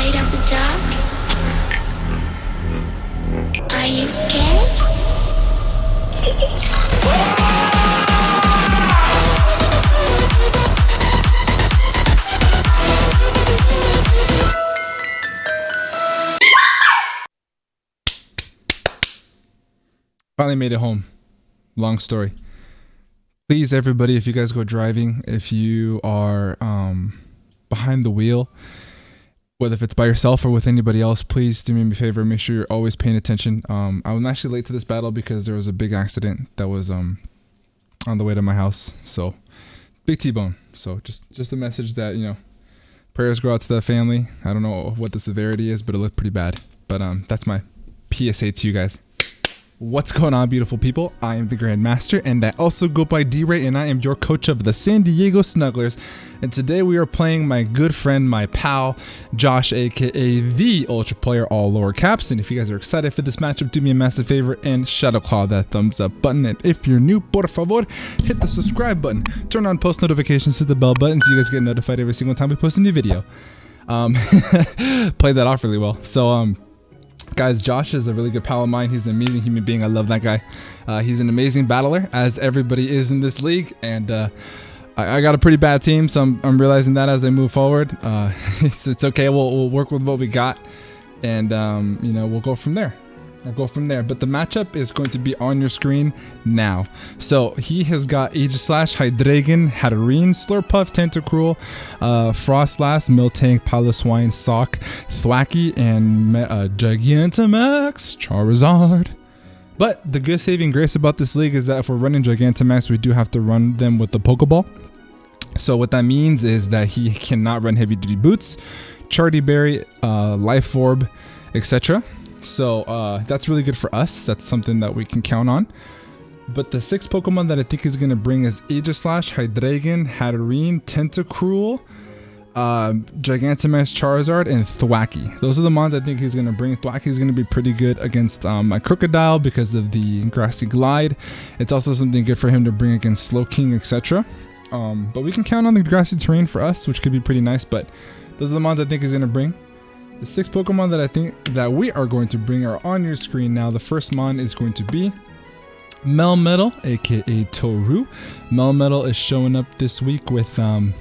afraid of the dark? Are you scared? Finally made it home. Long story. Please, everybody, if you guys go driving, if you are behind the wheel, whether if it's by yourself or with anybody else, please do me a favor. Make sure you're always paying attention. I was actually late to this battle because there was a big accident that was on the way to my house. So big T-bone. So just a message that, you know, prayers go out to the family. I don't know what the severity is, but it looked pretty bad. But that's my PSA to you guys. What's going on, beautiful people? I am the Grandmaster, and I also go by D-Ray, and I am your coach of the San Diego Snugglers. And today we are playing my good friend, my pal, Josh, aka the Ultra Player, all lower caps. And if you guys are excited for this matchup, do me a massive favor and shadow claw that thumbs up button. And if you're new, por favor, hit the subscribe button. Turn on post notifications, hit the bell button so you guys get notified every single time we post a new video. Played that off really well. So guys, Josh is a really good pal of mine. He's an amazing human being. I love that guy. He's an amazing battler, as everybody is in this league. And I got a pretty bad team, so I'm realizing that as I move forward. It's okay. We'll work with what we got, and you know, we'll go from there. But the matchup is going to be on your screen now. So he has got Aegislash, Hydreigon, Hatterene, Slurpuff, Tentacruel, Frostlass, Miltank, Piloswine, Sock, Thwacky, and Gigantamax, Charizard. But the good saving grace about this league is that if we're running Gigantamax, we do have to run them with the Pokeball. So what that means is that he cannot run heavy duty boots, Chardy Berry, Life Orb, etc. So that's really good for us. That's something that we can count on. But the 6 Pokemon that I think is going to bring is Aegislash, Hydreigon, Hatterene, Tentacruel, Gigantamax, Charizard, and Thwacky. Those are the mons I think he's going to bring. Thwacky is going to be pretty good against my Crocodile because of the Grassy Glide. It's also something good for him to bring against Slowking, etc. But we can count on the grassy terrain for us, which could be pretty nice. But those are the mons I think he's going to bring. The 6 Pokemon that I think that we are going to bring are on your screen now. The first mon is going to be Melmetal, aka Toru. Melmetal is showing up this week with the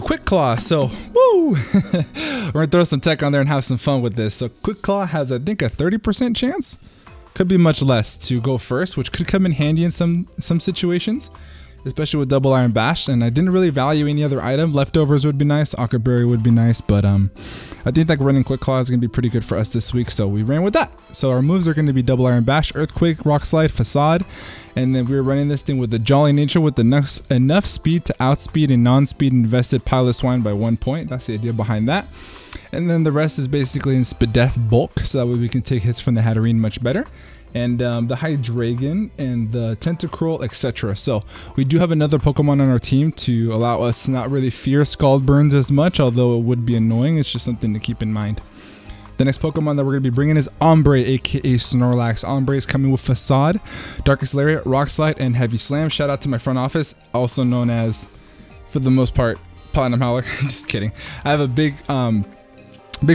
Quick Claw. So, woo! We're gonna throw some tech on there and have some fun with this. So, Quick Claw has, I think, a 30% chance. Could be much less to go first, which could come in handy in some situations, especially with Double Iron Bash. And I didn't really value any other item. Leftovers would be nice, Ockerberry would be nice, but I think like running Quick Claw is going to be pretty good for us this week, so we ran with that. So our moves are going to be Double Iron Bash, Earthquake, Rock Slide, Facade, and then we're running this thing with the Jolly Nature with enough speed to outspeed a non-speed invested Piloswine by 1 point. That's the idea behind that. And then the rest is basically in Spadef bulk, so that way we can take hits from the Hatterene much better. And the Hydreigon and the Tentacruel, etc. So we do have another Pokemon on our team to allow us to not really fear Scald Burns as much, although it would be annoying. It's just something to keep in mind. The next Pokemon that we're going to be bringing is Ombre, aka Snorlax. Ombre is coming with Facade, Darkest Lariat, Rock Slide, and Heavy Slam. Shout out to my front office, also known as, for the most part, Platinum Howler. Just kidding. I have a big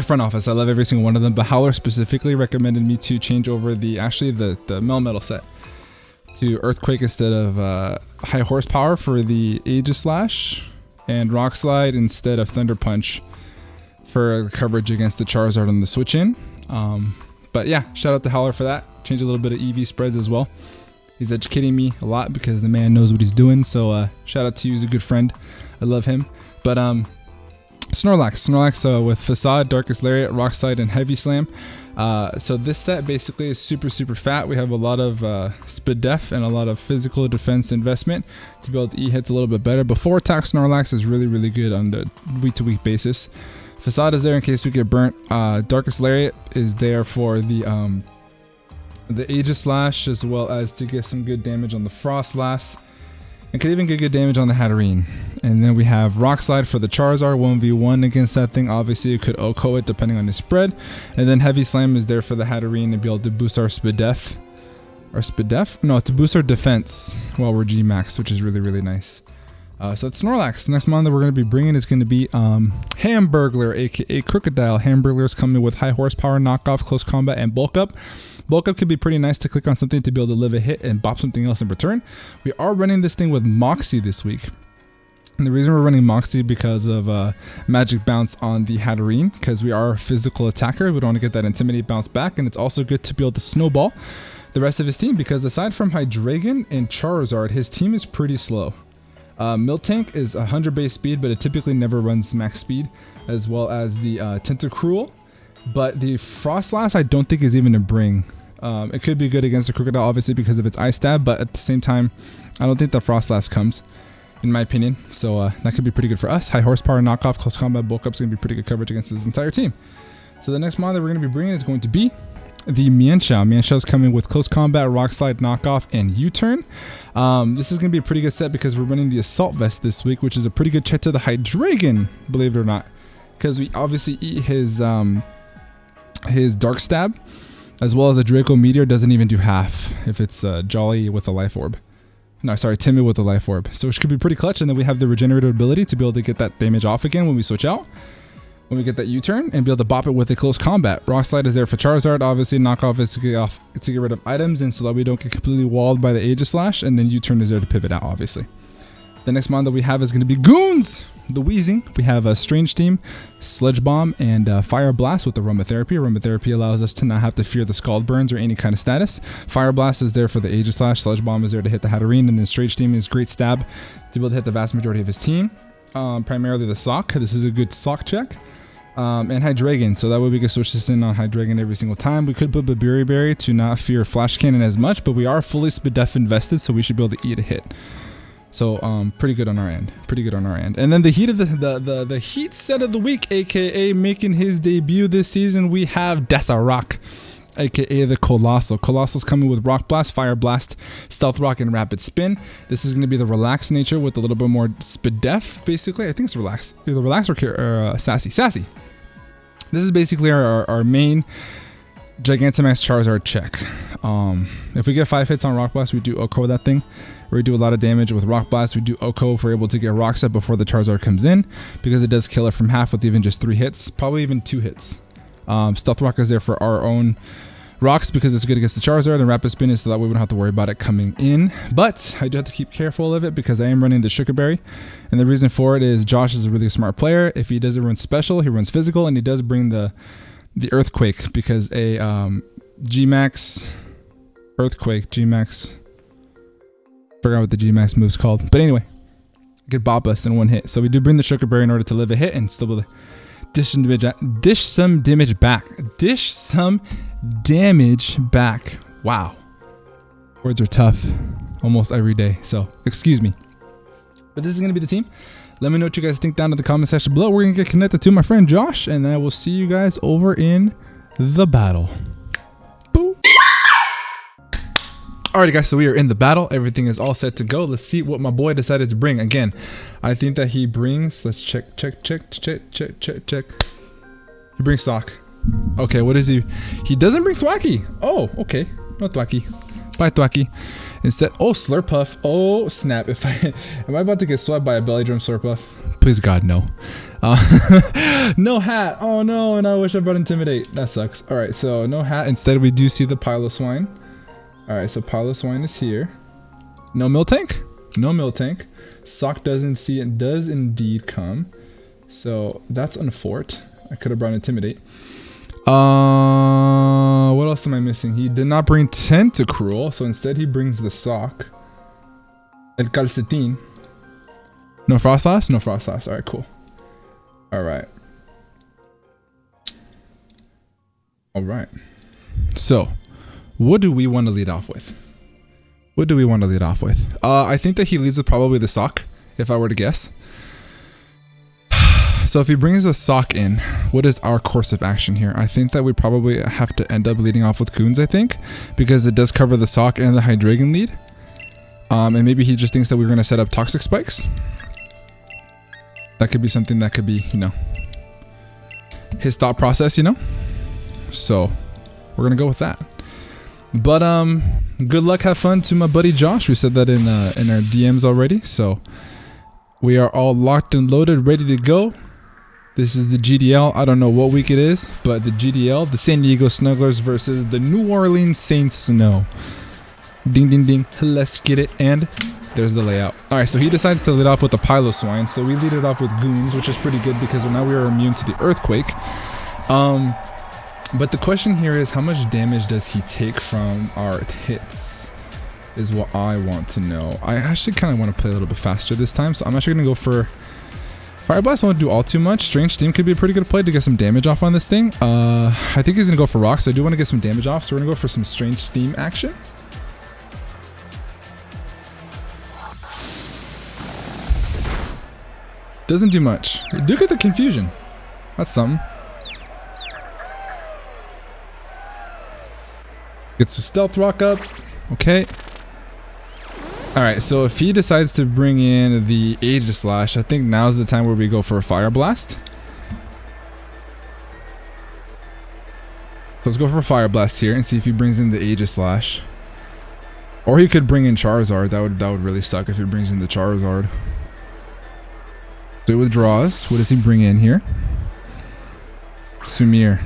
front office. I love every single one of them, but Howler specifically recommended me to change over the Melmetal set to Earthquake instead of High Horsepower for the Aegislash, and Rock Slide instead of Thunder Punch for coverage against the Charizard on the switch in. But yeah, shout out to Howler for that. Change a little bit of EV spreads as well. He's educating me a lot because the man knows what he's doing. So shout out to you. He's a good friend. I love him. But Snorlax with Facade, Darkest Lariat, Rock Slide, and Heavy Slam. So this set basically is super fat. We have a lot of Spadef and a lot of physical defense investment to be able to E-hits a little bit better. Before attack, Snorlax is really good on the week-to-week basis. Facade is there in case we get burnt. Darkest Lariat is there for the Aegislash, as well as to get some good damage on the Frostlass. And could even get good damage on the Hatterene. And then we have Rock Slide for the Charizard, 1v1 against that thing. Obviously, it could OHKO it depending on his spread. And then Heavy Slam is there for the Hatterene to be able to boost our Spadef. No, to boost our defense while we're G-Max, which is really nice. So that's Snorlax. Next mon that we're going to be bringing is going to be Hamburglar, aka Crocodile. Hamburglar is coming with high horsepower, knockoff, close combat, and bulk up. Bulk up could be pretty nice to click on something to be able to live a hit and bop something else in return. We are running this thing with Moxie this week. And the reason we're running Moxie because of magic bounce on the Hatterene, because we are a physical attacker. We don't want to get that intimidate bounce back, and it's also good to be able to snowball the rest of his team, because aside from Hydreigon and Charizard, his team is pretty slow. Miltank is 100 base speed, but it typically never runs max speed, as well as the Tentacruel. But the Frostlass I don't think is even a bring. It could be good against the Crocodile, obviously, because of its Ice Stab, but at the same time, I don't think the Frostlass comes, in my opinion. So that could be pretty good for us. High horsepower, knockoff, close combat, bulk up is going to be pretty good coverage against this entire team. So the next mod that we're going to be bringing is going to be the Mienshao. Mienshao is coming with close combat, rock slide, knockoff, and U-turn. This is going to be a pretty good set because we're running the Assault Vest this week, which is a pretty good check to the Hydreigon, believe it or not, because we obviously eat his Dark Stab, as well as a Draco Meteor doesn't even do half if it's Jolly with a Life Orb. No, sorry, Timid with a Life Orb. So it could be pretty clutch, and then we have the regenerative ability to be able to get that damage off again when we switch out. When we get that U-turn and be able to bop it with a close combat. Rock Slide is there for Charizard. Obviously, knockoff is to get rid of items and so that we don't get completely walled by the Aegislash. And then U-turn is there to pivot out, obviously. The next mon that we have is going to be Goons, the Weezing. We have a Strange Team, Sledge Bomb, and Fire Blast with the Aromatherapy. Aromatherapy allows us to not have to fear the Scald Burns or any kind of status. Fire Blast is there for the Aegislash. Sledge Bomb is there to hit the Hatterene. And then Strange Team is Great Stab to be able to hit the vast majority of his team. Primarily the Sock. This is a good Sock check. And Hydreigon, so that way we can switch this in on Hydreigon every single time. We could put Babiri Berry to not fear Flash Cannon as much, but we are fully Spadef invested, so we should be able to eat a hit. So pretty good on our end. Pretty good on our end. And then the heat of the heat set of the week, aka making his debut this season, we have Desarok, aka the Colossal. Colossal's coming with Rock Blast, Fire Blast, Stealth Rock, and Rapid Spin. This is going to be the relaxed nature with a little bit more Spadef, basically. I think it's relaxed. Either relaxed or sassy. Sassy. This is basically our main Gigantamax Charizard check. If we get 5 hits on Rock Blast, we do OHKO that thing. We do a lot of damage with Rock Blast. We do OHKO if we're able to get Rock Set before the Charizard comes in, because it does kill it from half with even just 3 hits, probably even 2 hits. Stealth Rock is there for our own rocks because it's good against the Charizard, and Rapid Spin is so that way we don't have to worry about it coming in. But I do have to keep careful of it because I am running the Sugar Berry, and the reason for it is Josh is a really smart player. If he doesn't run special, he runs physical, and he does bring the Earthquake because a G-Max Earthquake, G-Max, forgot what the G-Max move's called, but anyway, could bop us in 1 hit. So we do bring the Sugar Berry in order to live a hit and still be able to dish some damage back. Dish some damage back. Wow. Words are tough almost every day, so excuse me. But this is going to be the team. Let me know what you guys think down in the comment section below. We're going to get connected to my friend Josh, and I will see you guys over in the battle. Boo. Alrighty guys, so we are in the battle. Everything is all set to go. Let's see what my boy decided to bring. Again, I think that he brings, let's check. He brings Sock. Okay, what is he? He doesn't bring Thwacky. Oh, okay. No Thwacky. Bye, Thwacky. Instead, oh, Slurpuff. Oh, snap. Am I about to get swept by a belly drum Slurpuff? Please God, no. No hat. Oh no, and I wish I brought Intimidate. That sucks. Alright, so no hat. Instead, we do see the Piloswine. Alright, so Piloswine is here. No Miltank? No Miltank. Sock does indeed come. So that's Unfort. I could have brought Intimidate. What else am I missing? He did not bring Tentacruel, so instead he brings the Sock. El Calcetín. No Frostlass? No Frostlass. Alright, cool. Alright. Alright. So, what do we want to lead off with? What do we want to lead off with? I think that he leads with probably the Sock, if I were to guess. So if he brings the Sock in, what is our course of action here? I think that we probably have to end up leading off with Coons, I think, because it does cover the Sock and the Hydreigon lead. And maybe he just thinks that we're going to set up Toxic Spikes. That could be something that could be, you know, his thought process, you know? So we're going to go with that. But good luck, have fun to my buddy Josh. We said that in our DMs already, so We are all locked and loaded, ready to go. This is the GDL. I don't know what week it is, but the GDL, the San Diego Snugglers versus the New Orleans Saints Snow. Ding, ding, ding. Let's get it. And there's the layout. All right, so he decides to lead off with the Pilo Swine. So we lead it off with Goons, which is pretty good because now we are immune to the Earthquake. But the question here is, how much damage does he take from our hits? Is what I want to know. I actually kind of want to play a little bit faster this time, so I'm actually going to go for Fire Blast. I won't do all too much. Strange Steam could be a pretty good play to get some damage off on this thing. I think he's going to go for Rock, so I do want to get some damage off, so we're going to go for some Strange Steam action. Doesn't do much. We do get the Confusion. That's something. Gets some Stealth Rock up. Okay. Alright, so if he decides to bring in the Aegislash, I think now's the time where we go for a Fire Blast. Let's go for a Fire Blast here and see if he brings in the Aegislash. Or he could bring in Charizard. That would really suck if he brings in the Charizard. So he withdraws. What does he bring in here? Sumir.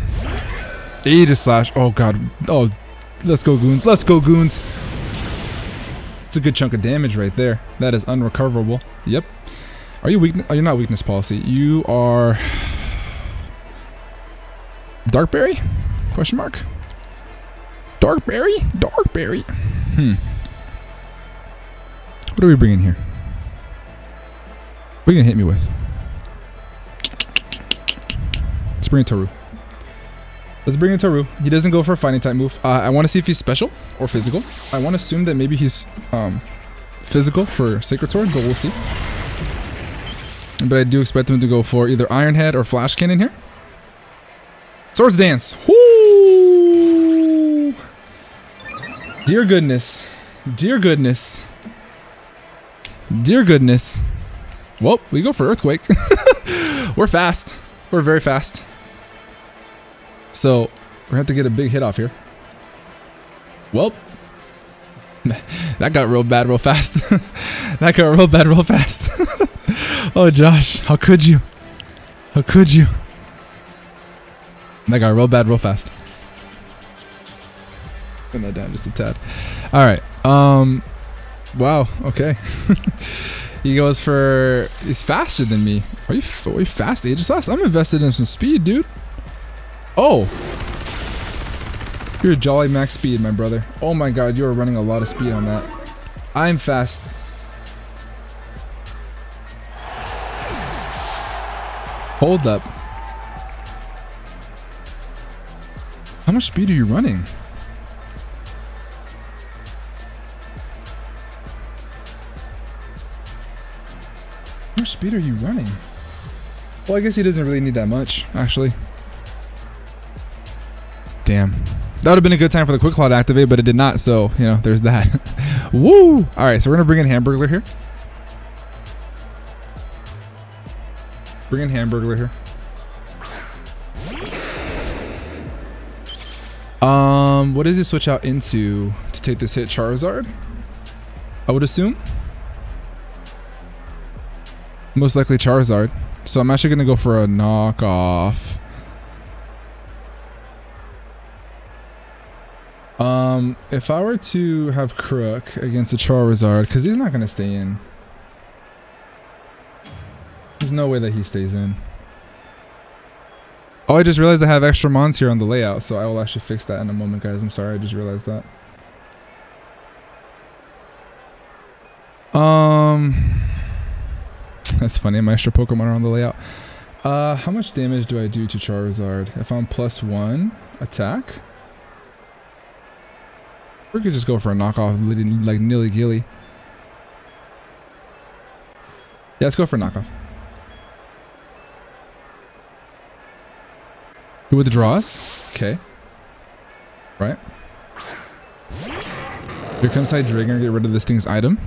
Aegislash. Oh god. Oh, let's go Goons. Let's go Goons. It's a good chunk of damage right there. That is unrecoverable. Yep. Are you weak? Are you not weakness policy? You are Darkberry? Question mark. Darkberry? Darkberry. What are we bringing here? What are you gonna hit me with? Let's bring in Taru. Let's bring in Taru. He doesn't go for a fighting type move. I want to see if he's special or physical. I want to assume that maybe he's physical for Sacred Sword, but we'll see. But I do expect him to go for either Iron Head or Flash Cannon here. Swords Dance. Woo! Dear goodness. Dear goodness. Dear goodness. Well, we go for Earthquake. We're fast. We're very fast. So, we're going to have to get a big hit off here. Well, that got real bad real fast. That got real bad real fast. Oh, Josh, how could you? How could you? That got real bad real fast. Put that down just a tad. All right. Wow. Okay. He goes for... He's faster than me. Are you fast? Aegislash? I'm invested in some speed, dude. Oh! You're a jolly max speed, my brother. Oh my god, you're running a lot of speed on that. I'm fast. Hold up. How much speed are you running? How much speed are you running? Well, I guess he doesn't really need that much, actually. Damn. That would have been a good time for the Quick Claw to activate, but it did not, so, you know, there's that. Woo! Alright, so we're going to bring in Hamburglar here. Bring in Hamburglar here. What does he switch out into to take this hit? Charizard? I would assume. Most likely Charizard. So I'm actually going to go for a knockoff. If I were to have Crook against a Charizard, because he's not going to stay in. There's no way that he stays in. Oh, I just realized I have extra mons here on the layout, so I will actually fix that in a moment, guys. I'm sorry, I just realized that. That's funny, my extra Pokemon are on the layout. How much damage do I do to Charizard if I'm +1 attack? We could just go for a knockoff, like nilly-gilly. Yeah, let's go for a knockoff. Who withdraws? Okay. Right. Here comes Hydreigon, get rid of this thing's item.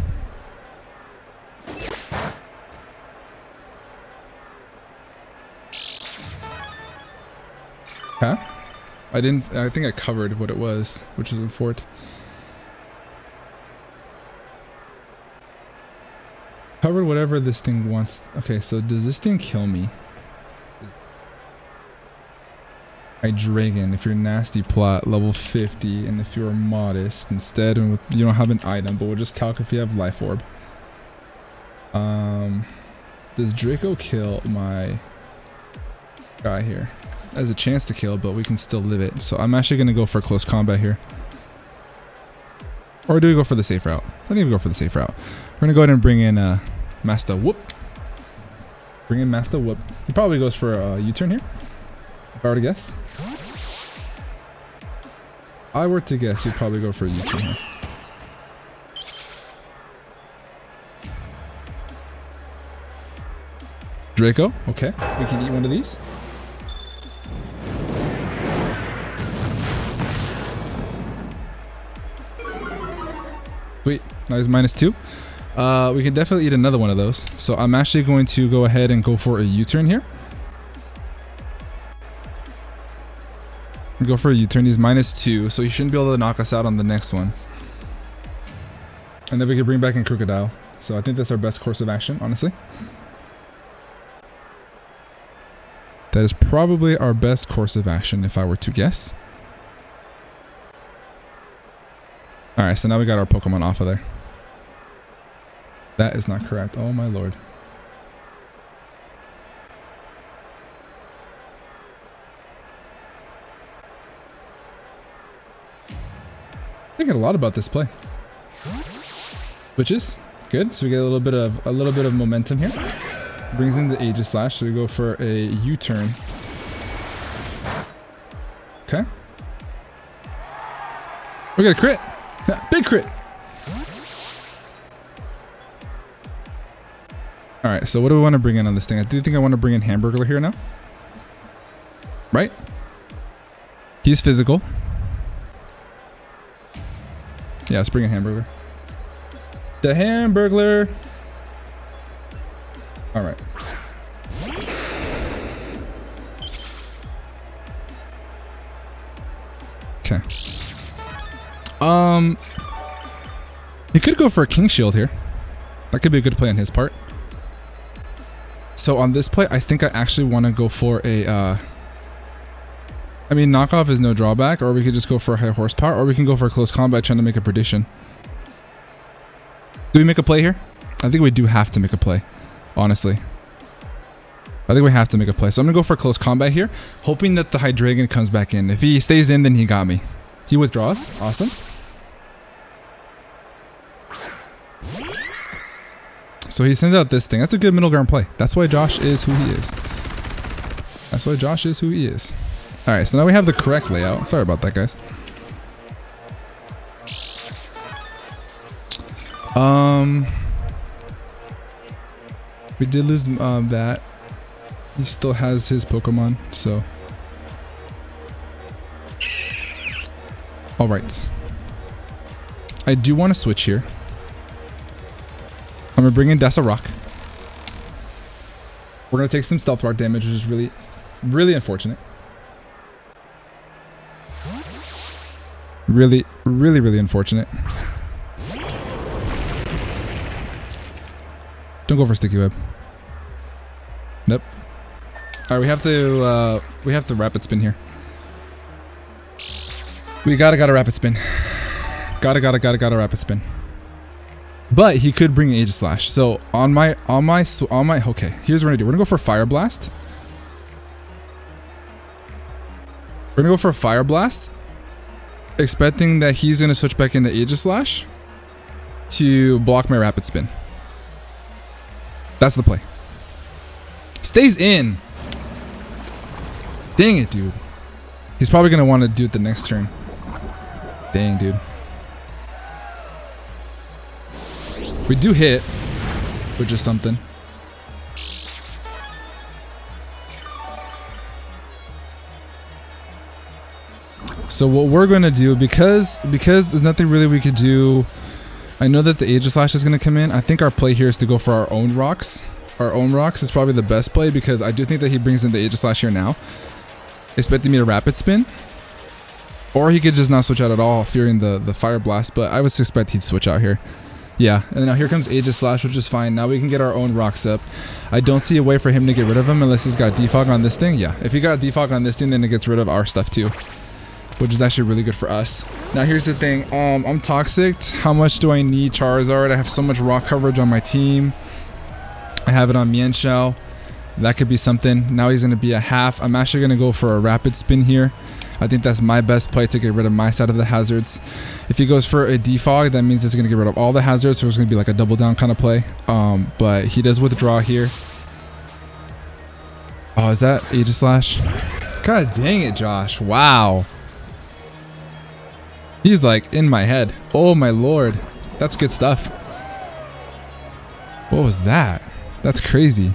Huh? I think I covered what it was, which is a fort. covered whatever this thing wants. Okay, so does this thing kill me? Dragon, if you're nasty plot, level 50, and if you're modest instead, and you don't have an item, but we'll just calc if you have life orb. Does Draco kill my guy here? Has a chance to kill, but we can still live it. So I'm actually gonna go for close combat here. Or do we go for the safe route? I think we go for the safe route. We're gonna go ahead and bring in Master Whoop. Bring in Master Whoop. He probably goes for a U-turn here. If I were to guess. I were to guess, he'd probably go for a U-turn here. Draco, okay. We can eat one of these. Sweet. Now he's -2. We can definitely eat another one of those. So I'm actually going to go ahead and go for a U-turn here. Go for a U-turn. He's -2, so he shouldn't be able to knock us out on the next one. And then we can bring back in Crocodile. So I think that's our best course of action, honestly. That is probably our best course of action if I were to guess. Alright, so now we got our Pokemon off of there. That is not correct. Oh my lord. Thinking a lot about this play. Switches, good. So we get a little bit of momentum here. Brings in the Aegislash, so we go for a U-turn. Okay. We got a crit. Big crit. All right. So what do we want to bring in on this thing? I do think I want to bring in Hamburglar here now. Right? He's physical. Yeah, let's bring in Hamburglar. The Hamburglar. All right. Okay. He could go for a King Shield here. That could be a good play on his part. So on this play, I think I actually want to go for a I mean, knockoff is no drawback, or we could just go for a high horsepower, or we can go for a close combat trying to make a prediction. Do we make a play here? I think we do have to make a play, honestly. I think we have to make a play. So I'm going to go for a close combat here, hoping that the Hydreigon comes back in. If he stays in, then he got me. He withdraws. Awesome. So he sends out this thing. That's a good middle ground play. That's why Josh is who he is. That's why Josh is who he is. All right, so now we have the correct layout. Sorry about that, guys. We did lose that. He still has his Pokemon, so. All right. I do want to switch here. I'm gonna bring in Rock. We're gonna take some Stealth Rock damage, which is really, really unfortunate. Really, really, really unfortunate. Don't go for Sticky Web. Nope. All right, we have to Rapid Spin here. We gotta Rapid Spin. Gotta Rapid Spin. But he could bring Aegislash. So on my okay, here's what we're gonna do. We're gonna go for Fire Blast. We're gonna go for a Fire Blast, expecting that he's gonna switch back into Aegislash to block my Rapid Spin. That's the play. Stays in. Dang it, dude. He's probably gonna want to do it the next turn. Dang, dude. We do hit, which is something. So what we're going to do, because there's nothing really we could do, I know that the Aegislash is going to come in. I think our play here is to go for our own rocks. Our own rocks is probably the best play, because I do think that he brings in the Aegislash here now, expecting me to Rapid Spin. Or he could just not switch out at all, fearing the Fire Blast, but I would suspect he'd switch out here. Yeah, and now here comes Aegislash, which is fine. Now we can get our own rocks up. I don't see a way for him to get rid of him unless he's got defog on this thing. Yeah, if he got defog on this thing, then it gets rid of our stuff too, which is actually really good for us. Now here's the thing. I'm toxic. How much do I need Charizard? I have so much rock coverage on my team. I have it on Mienshao. That could be something. Now he's going to be a half. I'm actually going to go for a rapid spin here. I think that's my best play to get rid of my side of the hazards. If he goes for a defog, that means it's going to get rid of all the hazards, so it's going to be like a double down kind of play. But he does withdraw here. Oh, is that Aegislash? God dang it, Josh. Wow. He's like in my head. Oh my lord. That's good stuff. What was that? That's crazy.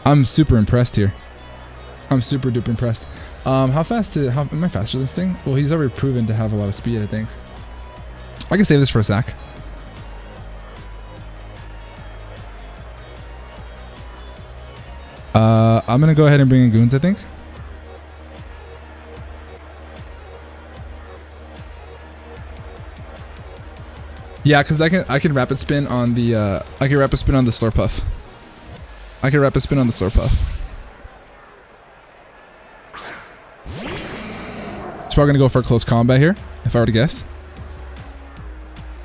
I'm super impressed here. I'm super duper impressed. How am I faster than this thing? Well, he's already proven to have a lot of speed, I think. I can save this for a sec. I'm gonna go ahead and bring in goons, I think. Yeah, because I can rapid spin on the Slurpuff. I can rapid spin on the Slurpuff. So we're gonna go for a close combat here, if I were to guess.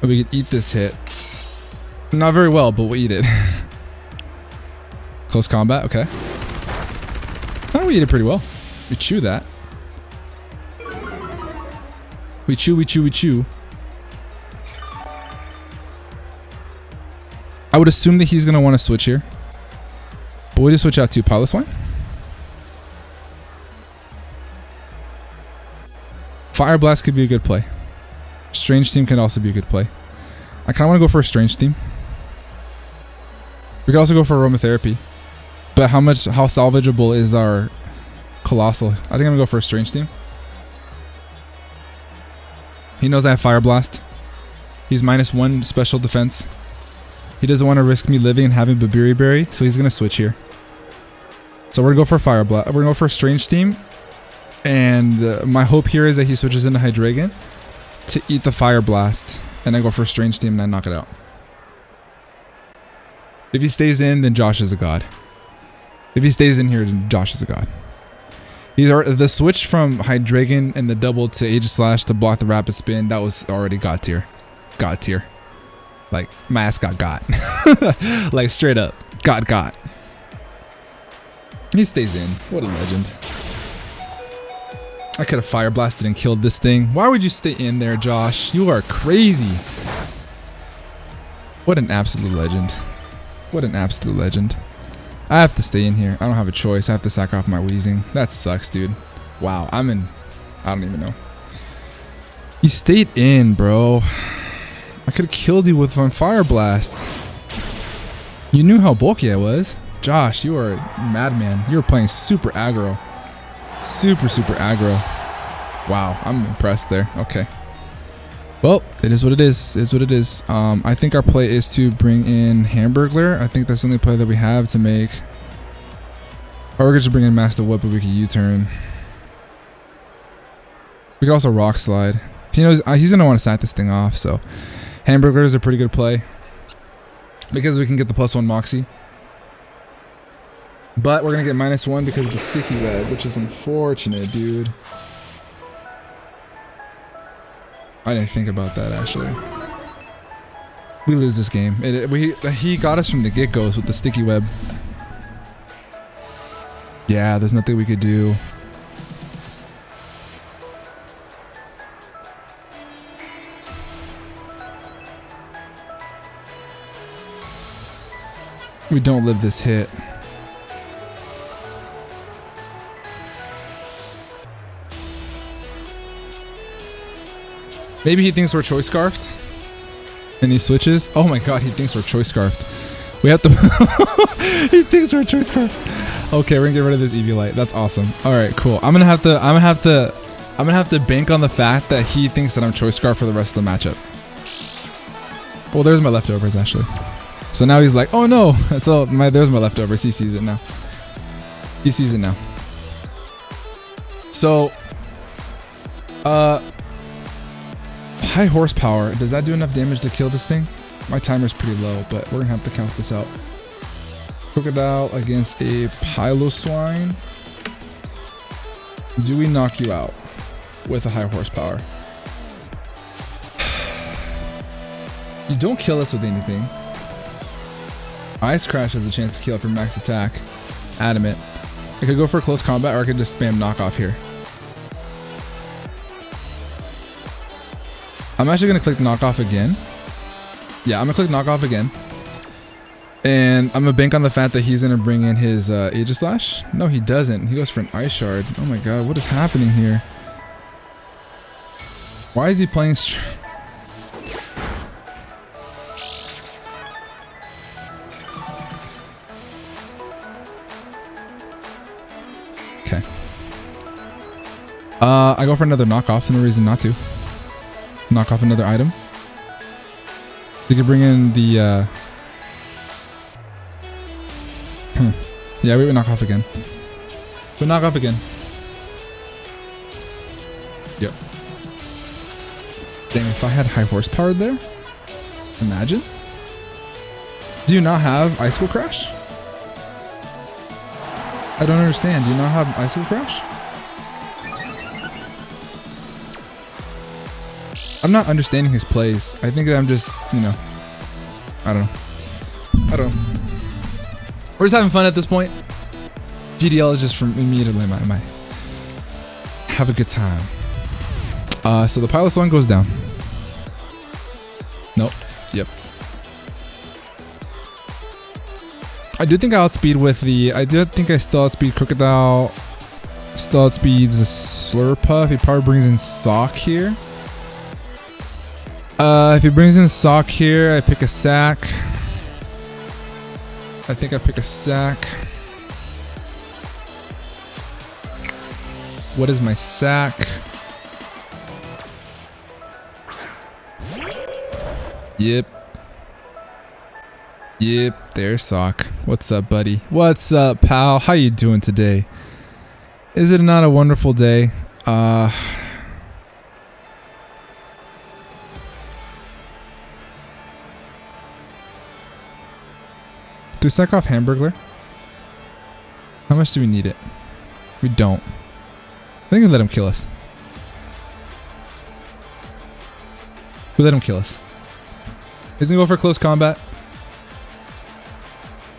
But we could eat this hit. Not very well, but we'll eat it. Close combat, okay. Oh, we eat it pretty well. We chew that. We chew, we chew, we chew. I would assume that he's gonna want to switch here. But we'll just switch out to Pilot Swine. Fire Blast could be a good play. Strange Team can also be a good play. I kind of want to go for a Strange Team. We could also go for Aromatherapy. But how salvageable is our Colossal? I think I'm going to go for a Strange Team. He knows I have Fire Blast. He's -1 special defense. He doesn't want to risk me living and having Babiri Berry, so he's going to switch here. So we're going to go for Fire Blast. We're going to go for a Strange Team. And my hope here is that he switches into Hydreigon to eat the Fire Blast. And I go for a Strange Team and I knock it out. If he stays in, then Josh is a god. If he stays in here, then Josh is a god. The switch from Hydreigon and the double to Aegislash to block the rapid spin, that was already god tier. God tier. Like, my ass got. Like, straight up. Got. He stays in. What a legend. I could have fire blasted and killed this thing. Why would you stay in there, Josh? You are crazy. What an absolute legend. What an absolute legend. I have to stay in here. I don't have a choice. I have to sack off my wheezing. That sucks, dude. Wow, I don't even know. You stayed in, bro. I could have killed you with one Fire Blast. You knew how bulky I was. Josh, you are a madman. You were playing super aggro. Super aggro. Wow, I'm impressed there. Okay. Well, it is what it is. It's what it is. I think our play is to bring in Hamburglar. I think that's the only play that we have to make. Or we're going to bring in Master Whip, but we can U-turn. We could also Rock Slide. He knows he's going to want to sack this thing off, so Hamburglar is a pretty good play. Because we can get the +1 Moxie. But we're going to get -1 because of the Sticky Web, which is unfortunate, dude. I didn't think about that, actually. We lose this game. He got us from the get-goes with the Sticky Web. Yeah, there's nothing we could do. We don't live this hit. Maybe he thinks we're Choice Scarfed. And he switches. Oh my god, he thinks we're Choice Scarfed. We have to... He thinks we're Choice Scarfed. Okay, we're gonna get rid of this Eviolite. That's awesome. Alright, cool. I'm gonna have to bank on the fact that he thinks that I'm Choice Scarf for the rest of the matchup. Well, there's my leftovers, actually. So now he's like, oh no! So there's my leftovers. He sees it now. He sees it now. So... High horsepower. Does that do enough damage to kill this thing? My timer's pretty low, but we're gonna have to count this out. Crocodile against a Piloswine. Do we knock you out with a high horsepower? You don't kill us with anything. Ice Crash has a chance to kill it for max attack. Adamant. I could go for close combat, or I could just spam knockoff here. I'm actually gonna click knockoff again. Yeah, I'm gonna click knockoff again. And I'm gonna bank on the fact that he's gonna bring in his Aegislash. No, he doesn't. He goes for an Ice Shard. Oh my god, what is happening here? Why is he playing Okay. I go for another knockoff. No reason not to. Knock off another item. You could bring in the yeah, we would knock off again. We'll knock off again. Yep. Damn, if I had high horsepower there, imagine. Do you not have Icicle Crash? I don't understand. Do you not have Icicle Crash? I'm not understanding his plays. I think that I'm just, you know, I don't know. We're just having fun at this point. GDL is just from immediately my have a good time. So the Piloswine goes down. Nope. Yep. I do think I outspeed with the. I do think I still outspeed Crocodile. Still outspeeds the Slurpuff. He probably brings in Sock here. If he brings in Sock here, I pick a sack. I think I pick a sack. What is my sack? Yep. Yep, there's Sock. What's up, buddy? What's up, pal? How you doing today? Is it not a wonderful day? Do we sack off Hamburglar? How much do we need it? We don't. I think we let him kill us. We let him kill us. He's gonna go for close combat.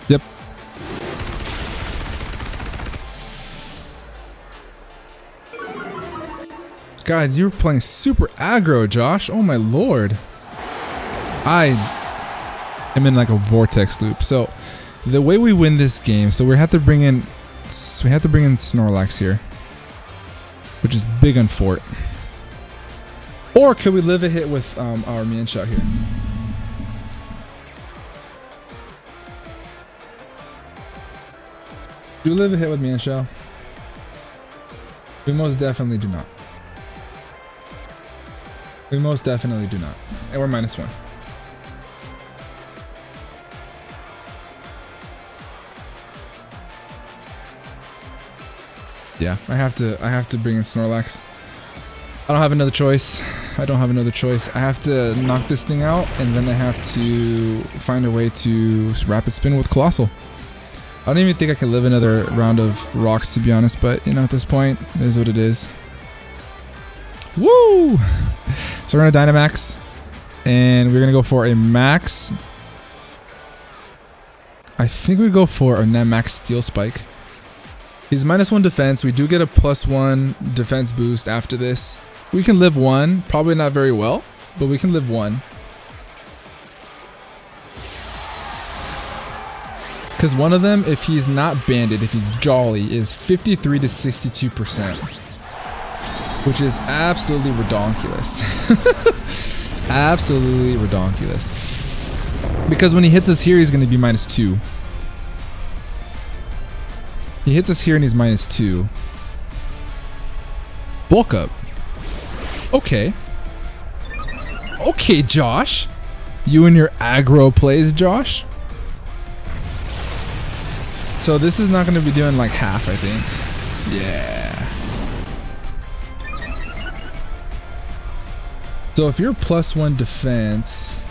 Yep. God, you're playing super aggro, Josh. Oh my lord. I'm in like a vortex loop. So the way we win this game, so we have to bring in Snorlax here, which is big on Fort. Or could we live a hit with our Mienshao here? Do we live a hit with Mienshao? We most definitely do not. We most definitely do not. And we're -1. Yeah, I have to bring in Snorlax. I don't have another choice. I have to knock this thing out, and then I have to find a way to rapid spin with Colossal. I don't even think I can live another round of rocks, to be honest, but you know, at this point, it is what it is. Woo! So we're gonna Dynamax, and we're gonna go for a max. I think we go for a max Steel Spike. He's -1 defense. We do get a +1 defense boost after this. We can live 1. Probably not very well, but we can live 1. Because one of them, if he's not banded, if he's jolly, is 53 to 62%. Which is absolutely redonkulous. Absolutely redonkulous. Because when he hits us here, he's going to be -2. He hits us here and he's -2. Bulk up. Okay. Okay, Josh. You and your aggro plays, Josh. So this is not going to be doing like half, I think. Yeah. So if you're +1 defense,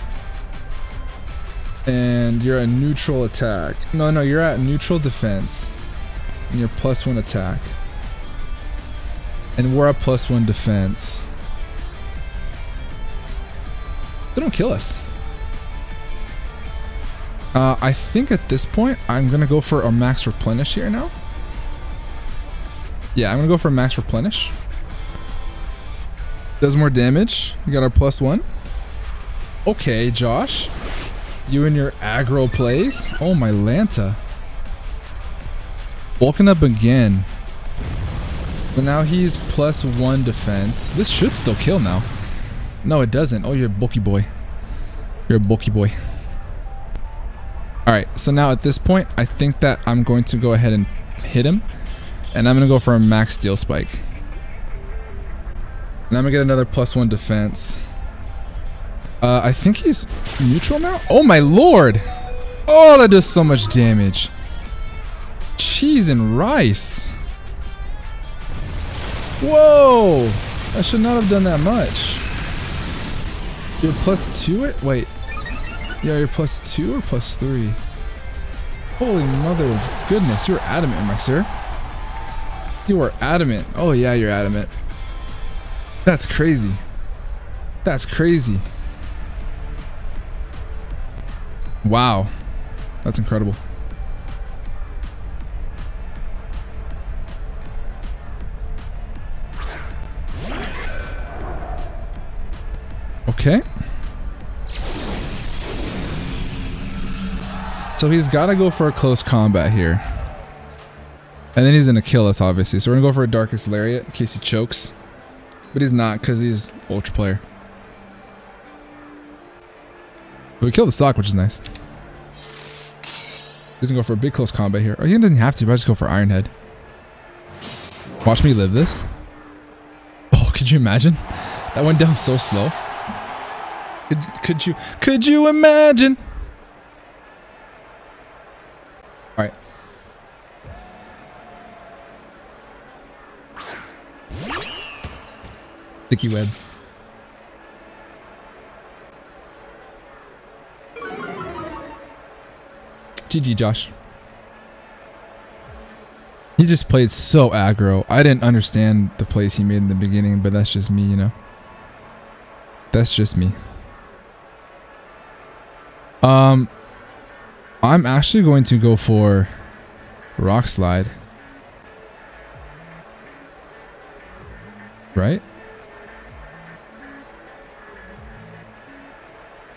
And you're at neutral attack. No, you're at neutral defense. And you're +1 attack. And we're at +1 defense. They don't kill us. I think at this point, I'm going to go for a max replenish here now. Yeah, I'm going to go for a max replenish. Does more damage. We got our +1. Okay, Josh. You and your aggro plays. Oh, my Lanta. Bulking up again. So now he's +1 defense. This should still kill now. No, it doesn't. Oh, you're a bulky boy. You're a bulky boy. Alright, so now at this point, I think that I'm going to go ahead and hit him. And I'm going to go for a max steel spike. And I'm going to get another +1 defense. I think he's neutral now. Oh my lord! Oh, that does so much damage. Cheese and rice. Whoa! I should not have done that much. You're +2 it? Wait. Yeah, you're +2 or +3? Holy mother of goodness, you're adamant, my sir. You are adamant. Oh yeah, you're adamant. That's crazy. That's crazy. Wow. That's incredible. Okay. So he's got to go for a close combat here. And then he's going to kill us, obviously. So we're going to go for a Darkest Lariat in case he chokes. But he's not because he's Ultra Player. But we killed the sock, which is nice. He's going to go for a big close combat here. Oh, he didn't have to, but I just go for Iron Head. Watch me live this. Oh, could you imagine? That went down so slow. Could you imagine? All right. Sticky web. GG, Josh. He just played so aggro. I didn't understand the plays he made in the beginning, but that's just me, you know. That's just me. I'm actually going to go for Rock Slide. Right?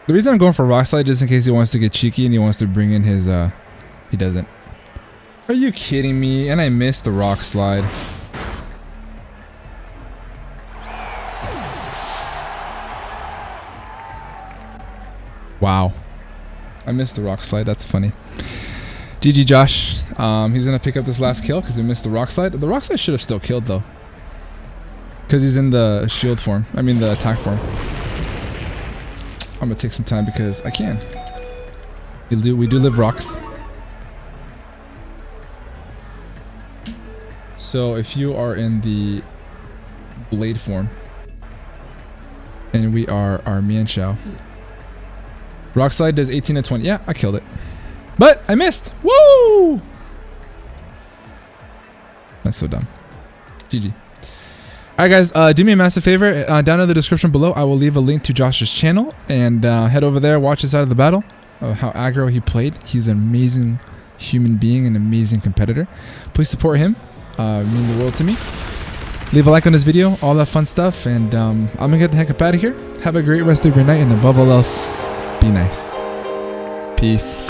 The reason I'm going for Rock Slide is in case he wants to get cheeky and he wants to bring in his, he doesn't. Are you kidding me? And I missed the Rock Slide. Wow. I missed the Rock Slide. That's funny. GG, Josh. He's going to pick up this last kill because he missed the Rock Slide. The Rock Slide should have still killed, though. Because he's in the shield form. I mean, the attack form. I'm going to take some time because I can. We do live rocks. So if you are in the blade form. And we are our Mian Shao. Rock Slide does 18 to 20. Yeah, I killed it. But I missed. Woo! That's so dumb. GG. Alright guys, do me a massive favor. Down in the description below, I will leave a link to Josh's channel. And head over there, watch his side of the battle. How aggro he played. He's an amazing human being, an amazing competitor. Please support him. It means the world to me. Leave a like on this video, all that fun stuff. And I'm going to get the heck up out of here. Have a great rest of your night. And above all else, be nice. Peace.